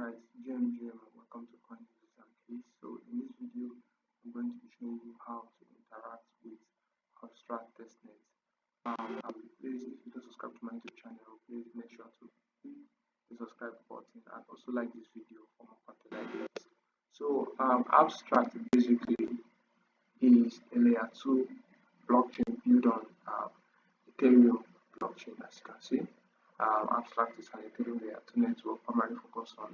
Alright, GM and welcome to Coin Exam Case. So in this video, I'm going to be showing you how to interact with abstract testnet. Please, if you don't subscribe to my YouTube channel, please make sure to hit the subscribe button and also like this video for more content like this. So abstract basically is a layer 2 blockchain built on Ethereum blockchain, as you can see. Abstract is an Ethereum layer 2 network primarily focused on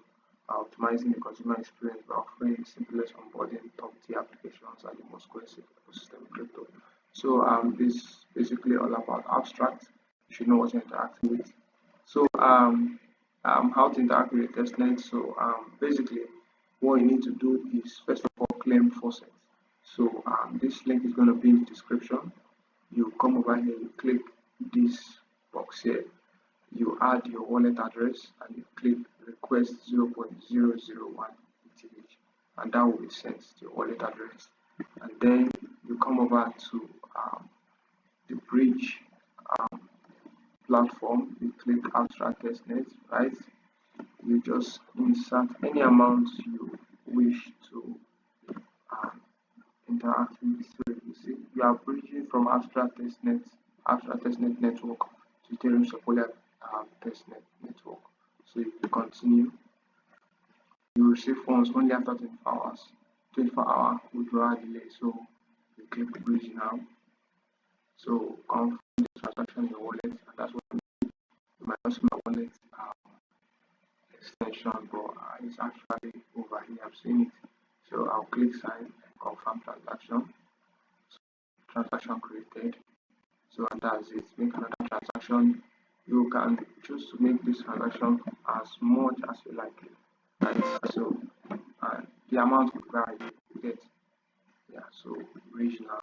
optimizing the consumer experience by offering the simplest onboarding, top-tier applications, and the most cohesive ecosystem in crypto. So this is basically all about abstract. You should know what you're interacting with. So how to interact with the testnet. So basically, what you need to do is first of all claim faucet. So this link is going to be in the description. You come over here, you click this box here, you add your wallet address and you click request 0.001 ETH, and that will be sent to your wallet address. And then you come over to the bridge platform, you click abstract testnet, right? You just insert any amount you wish to interact with. So you see you are bridging from abstract testnet network to Ethereum supported testnet network. So if you continue, you receive funds only after 24 hours. 24-hour withdrawal delay. So you click the bridge now. So confirm the transaction in your wallet, and that's what you might not see my wallet extension, but it's actually over here. I've seen it. So I'll click sign and confirm transaction. So, transaction created. So and that's it. Make another transaction. You can choose to make this transaction as much as you like it. Right? So the amount will vary. You get, yeah. So reach now.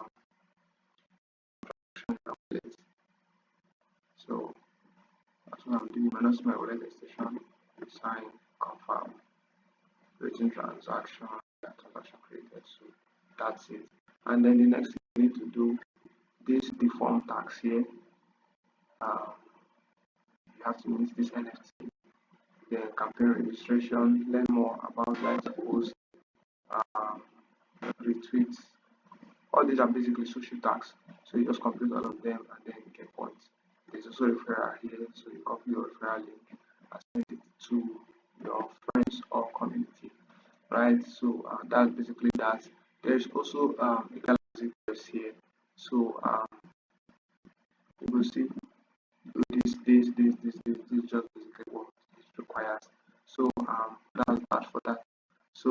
So that's what I'm doing. Minus my wallet extension. Sign, confirm, creating transaction created. So that's it. And then the next thing you need to do, this deform tax here. You have to use this NFT. Then campaign registration, learn more about likes, posts, retweets. All these are basically social tags. So you just complete all of them and then you get points. There's also referral here, so you copy your referral link and send it to your friends or community. Right? So that's basically that. There's also a galaxy test here. So you will see this just basically what it requires. So that's that for that. So